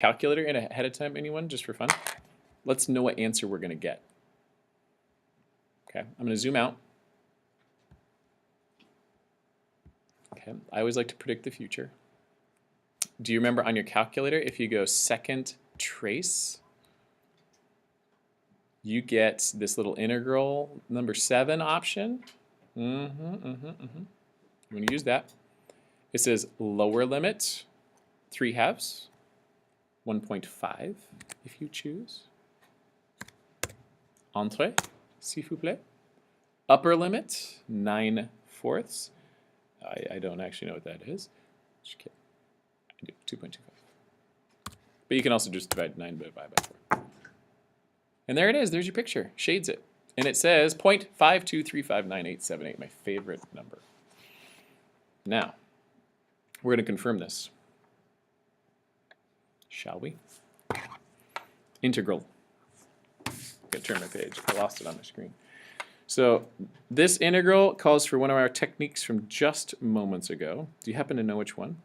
calculator in ahead of time, anyone, just for fun? Let's know what answer we're going to get. Okay, I'm going to zoom out. Okay, I always like to predict the future. Do you remember on your calculator, if you go second trace, you get this little integral number 7 option? You want to use that. It says lower limit, 3/2, 1.5 if you choose. Entree, s'il vous plaît. Upper limit, 9/4. I don't actually know what that is. Just kidding. I do 2.25. But you can also just divide 9 by 4. And there it is. There's your picture. Shades it. And it says 0.52359878, my favorite number. Now, we're going to confirm this. Shall we? Integral. I'm going to turn my page. I lost it on my screen. So this integral calls for one of our techniques from just moments ago. Do you happen to know which one?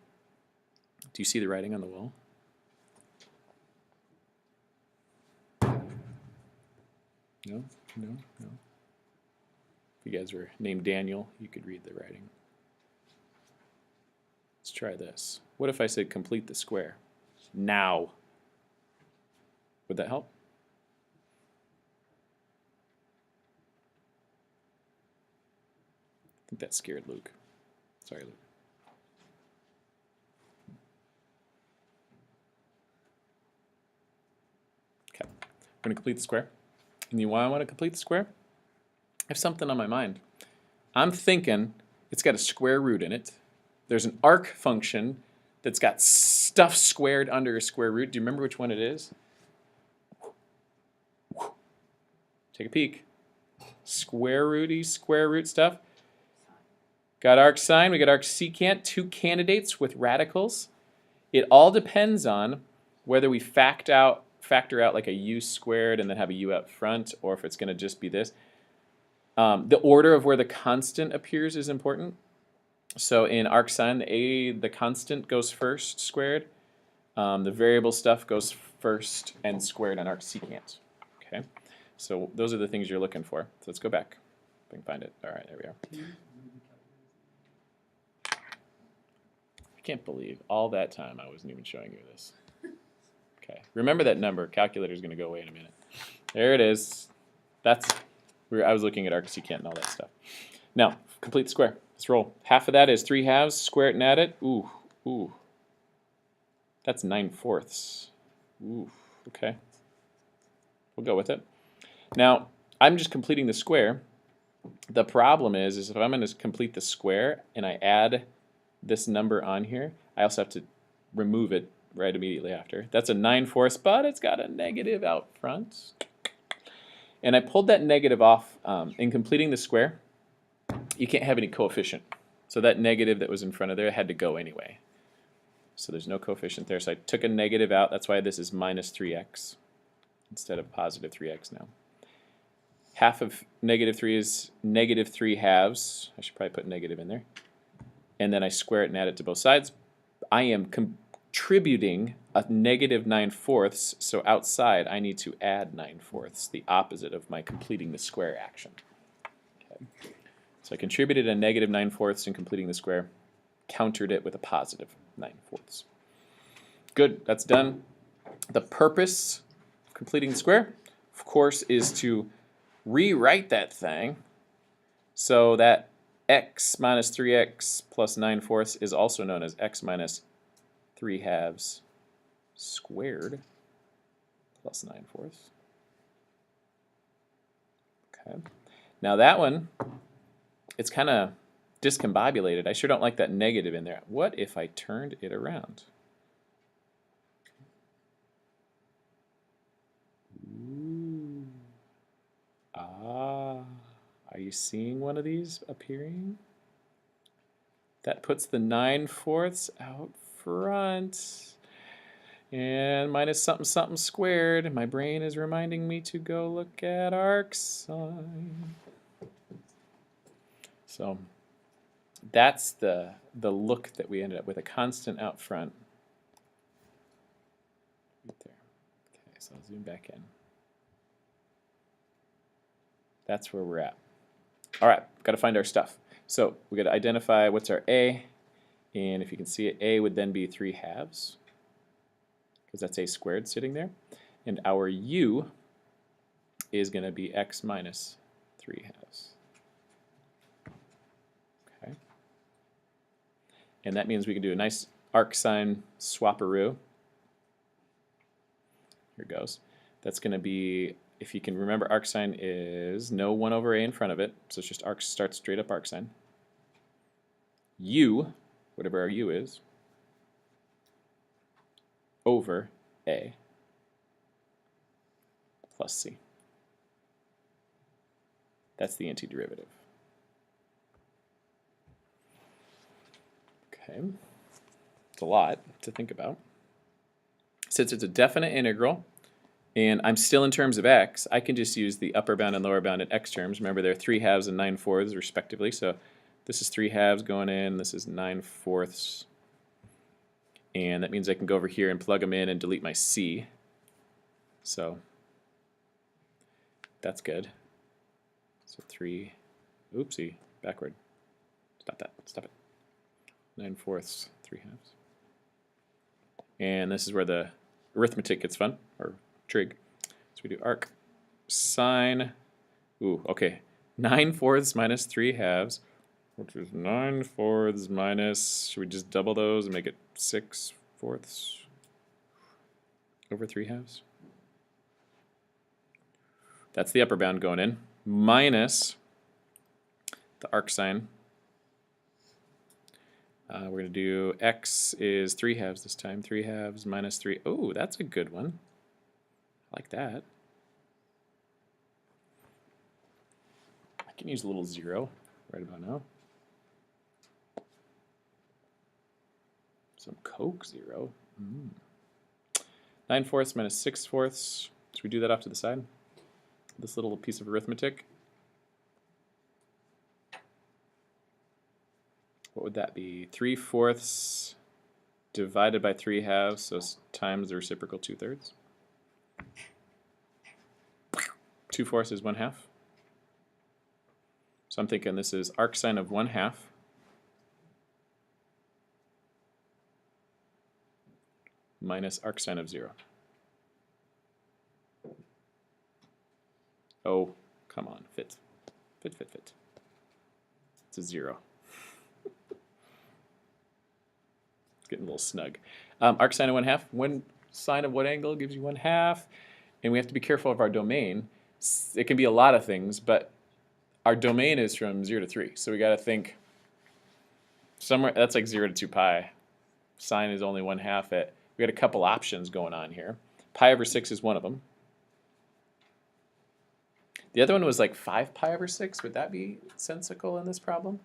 Do you see the writing on the wall? No? No? No? If you guys were named Daniel, you could read the writing. Let's try this. What if I said complete the square? Now. Would that help? I think that scared Luke. Sorry, Luke. Okay. We're going to complete the square. And you want to complete the square? I have something on my mind. I'm thinking it's got a square root in it. There's an arc function that's got stuff squared under a square root. Do you remember which one it is? Take a peek. Square root stuff. Got arc sine, we got arc secant, 2 candidates with radicals. It all depends on whether we factor out like a u squared and then have a u out front, or if it's going to just be this. The order of where the constant appears is important. So in arc sine, the constant goes first squared. The variable stuff goes first and squared on arc secant. Okay, so those are the things you're looking for. So let's go back. If I can find it. All right, there we are. I can't believe all that time I wasn't even showing you this. Okay, remember that number. Calculator's going to go away in a minute. There it is. I was looking at arc secant and all that stuff. Now, complete the square. Let's roll. Half of that is 3/2. Square it and add it. Ooh, ooh. That's 9/4. Ooh, okay. We'll go with it. Now, I'm just completing the square. The problem is if I'm going to complete the square and I add this number on here, I also have to remove it right immediately after. That's a 9/4, but it's got a negative out front. And I pulled that negative off in completing the square. You can't have any coefficient. So that negative that was in front of there had to go anyway. So there's no coefficient there. So I took a negative out. That's why this is minus 3x instead of positive 3x now. Half of negative 3 is negative 3/2. I should probably put negative in there. And then I square it and add it to both sides. I am contributing a negative 9/4, so outside I need to add 9/4, the opposite of my completing the square action. Okay. So I contributed a negative 9/4 in completing the square, countered it with a positive 9/4. Good, that's done. The purpose of completing the square, of course, is to rewrite that thing so that x minus 3x plus 9/4 is also known as x minus 3/2 squared plus 9/4. Okay. Now that one, it's kind of discombobulated. I sure don't like that negative in there. What if I turned it around? Ooh. Ah. Are you seeing one of these appearing? That puts the 9/4 out front. And minus something something squared. My brain is reminding me to go look at arc sine. So that's the look that we ended up with, a constant out front. So I'll zoom back in. That's where we're at. All right, got to find our stuff. So we got to identify what's our a, and if you can see it, a would then be 3/2, because that's a squared sitting there. And our u is going to be x minus 3/2. Okay. And that means we can do a nice arc sign swaparoo. Here goes. That's going to be, if you can remember, arc sign is no 1 over a in front of it, so it's just arc, start straight up arc sign. U, whatever our u is, over a plus c. That's the antiderivative. Okay, it's a lot to think about. Since it's a definite integral, and I'm still in terms of x, I can just use the upper bound and lower bound in x terms. Remember, they're 3/2 and 9/4 respectively, so this is 3/2 going in, this is 9/4, and that means I can go over here and plug them in and delete my c. So that's good. So 3, oopsie, backward. Stop that, stop it. 9/4, 3/2. And this is where the arithmetic gets fun, or trig. So we do arc sine, ooh, okay, 9/4 minus 3/2, which is 9/4 minus, should we just double those and make it 6/4 over 3/2? That's the upper bound going in, minus the arc sine. We're going to do x is 3/2 this time, 3/2 minus 3. Oh, that's a good one. I like that. I can use a little 0 right about now. Some Coke 0. 9/4 minus 6/4. Should we do that off to the side? This little piece of arithmetic. What would that be? 3/4 divided by 3/2, so times the reciprocal 2/3. 2/4 is 1/2. So I'm thinking this is arc sine of 1/2 minus arc sine of 0. Oh, come on, fit. Fit, fit, fit. It's a 0. It's getting a little snug. Arc sine of 1/2. One sine of what angle gives you 1/2? And we have to be careful of our domain. It can be a lot of things, but our domain is from 0 to 3. So we got to think somewhere, that's like 0 to 2 pi. Sine is only 1/2 it. We got a couple options going on here. Pi over 6 is one of them. The other one was like 5 pi over 6. Would that be sensical in this problem?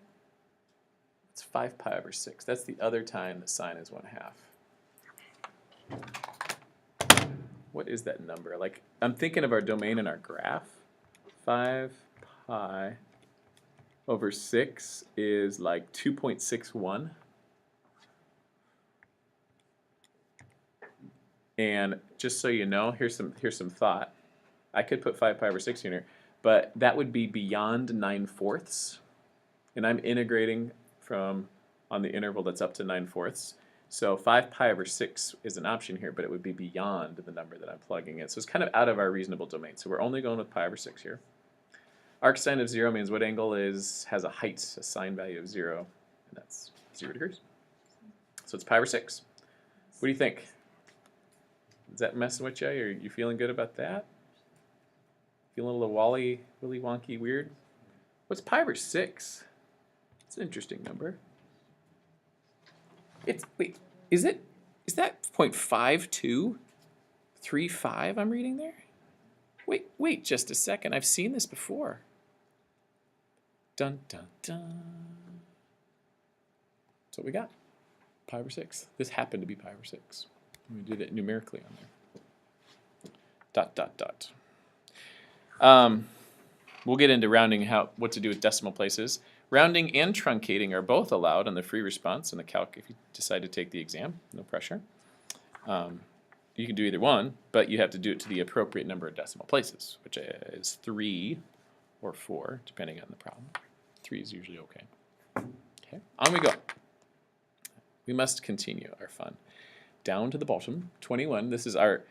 It's 5 pi over 6. That's the other time the sine is 1/2. What is that number? Like, I'm thinking of our domain in our graph. 5 pi over 6 is like 2.61. And just so you know, here's some thought. I could put 5 pi over 6 in here, but that would be beyond 9/4. And I'm integrating from on the interval that's up to 9/4. So 5 pi over 6 is an option here, but it would be beyond the number that I'm plugging in. So it's kind of out of our reasonable domain. So we're only going with pi over 6 here. Arc sine of 0 means what angle has a height, a sine value of 0, and that's 0 degrees. So it's pi over 6. What do you think? Is that messing with you? Are you feeling good about that? Feeling a little willy wonky weird? What's pi over 6? It's an interesting number. Wait, is that 0.5235 I'm reading there? Wait just a second. I've seen this before. Dun dun dun. That's what we got. Pi over 6. This happened to be pi over 6. We did it numerically on there. Dot dot dot. We'll get into rounding, what to do with decimal places. Rounding and truncating are both allowed on the free response in the calc if you decide to take the exam. No pressure. you can do either one, but you have to do it to the appropriate number of decimal places, which is 3 or 4, depending on the problem. 3 is usually okay. Okay, on we go. We must continue our fun. Down to the bottom, 21. This is our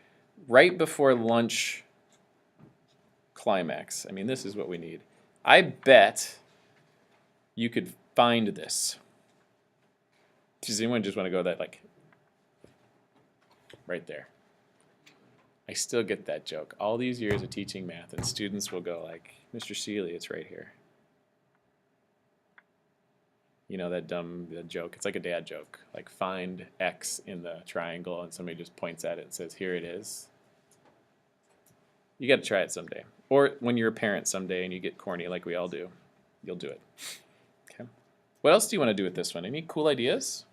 right before lunch climax. I mean, this is what we need. I bet you could find this. Does anyone just want to go that, like, right there? I still get that joke. All these years of teaching math, and students will go like, Mr. Seeley, it's right here. You know that joke? It's like a dad joke. Like, find X in the triangle, and somebody just points at it and says, here it is. You got to try it someday. Or when you're a parent someday and you get corny like we all do, you'll do it. Okay. What else do you want to do with this one? Any cool ideas?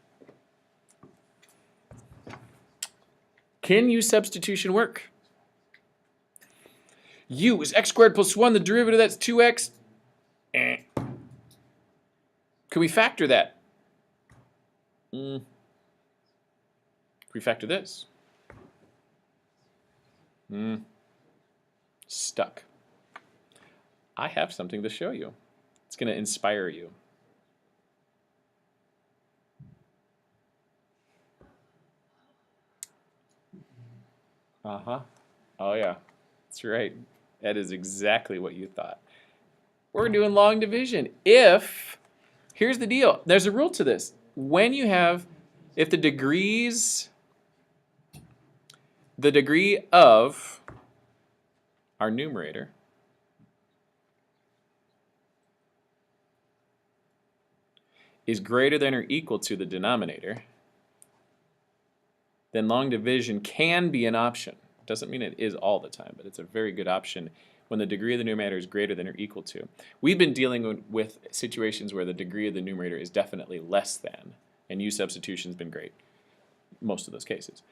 Can U substitution work? U is x squared plus 1. The derivative of that's 2x. Can we factor that? Can we factor this? Stuck. I have something to show you. It's going to inspire you. Oh yeah, that's right. That is exactly what you thought. We're doing long division. Here's the deal. There's a rule to this. If the degree of our numerator is greater than or equal to the denominator, then long division can be an option. Doesn't mean it is all the time, but it's a very good option when the degree of the numerator is greater than or equal to. We've been dealing with situations where the degree of the numerator is definitely less than, and U substitution has been great, most of those cases,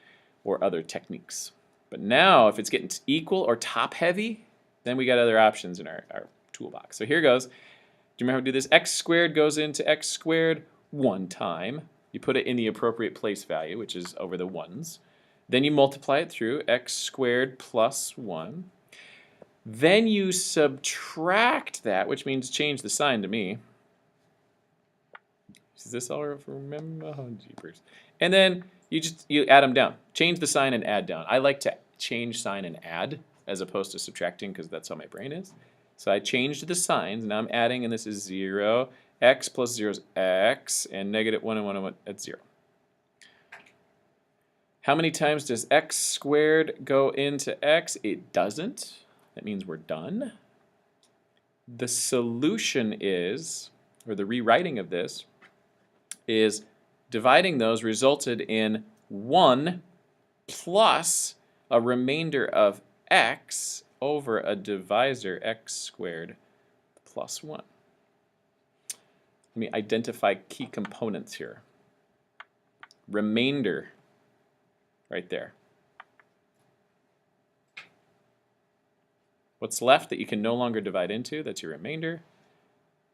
or other techniques. But now, if it's getting equal or top heavy, then we got other options in our toolbox. So here goes. Do you remember how to do this? X squared goes into x squared one time. You put it in the appropriate place value, which is over the ones. Then you multiply it through x squared plus 1. Then you subtract that, which means change the sign to me. Is this all remember? Oh, jeepers. And then you add them down. Change the sign and add down. I like to change sign and add as opposed to subtracting because that's how my brain is. So I changed the signs. Now I'm adding, and this is 0. X plus 0 is x, and negative 1 and 1 and 1, that's 0. How many times does x squared go into x? It doesn't. That means we're done. The solution is, or the rewriting of this, is dividing those resulted in 1 plus a remainder of x over a divisor x squared plus 1. Let me identify key components here. Remainder, right there. What's left that you can no longer divide into? That's your remainder.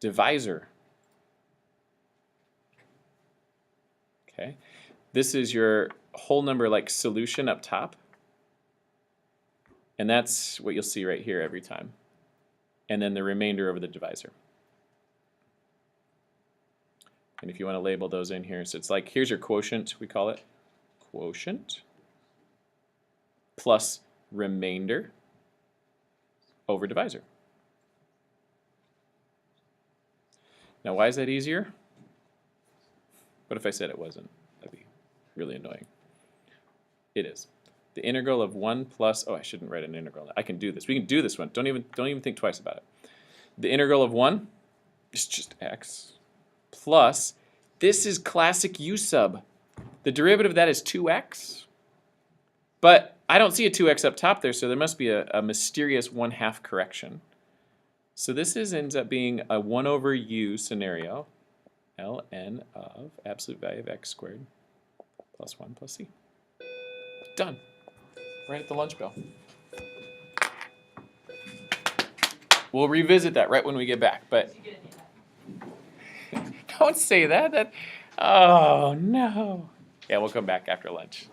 Divisor. Okay. This is your whole number like solution up top. And that's what you'll see right here every time. And then the remainder over the divisor. And if you want to label those in here, so it's like, here's your quotient, we call it. Quotient plus remainder over divisor. Now, why is that easier? What if I said it wasn't? That'd be really annoying. It is. The integral of 1 plus, oh, I shouldn't write an integral. I can do this. We can do this one. Don't even think twice about it. The integral of 1 is just x plus, this is classic U sub. The derivative of that is 2x. But I don't see a 2x up top there, so there must be a mysterious 1/2 correction. So this ends up being a 1 over u scenario, ln of absolute value of x squared plus 1 plus c. Done. Right at the lunch bell. We'll revisit that right when we get back, but don't say that. Oh no. Yeah, we'll come back after lunch.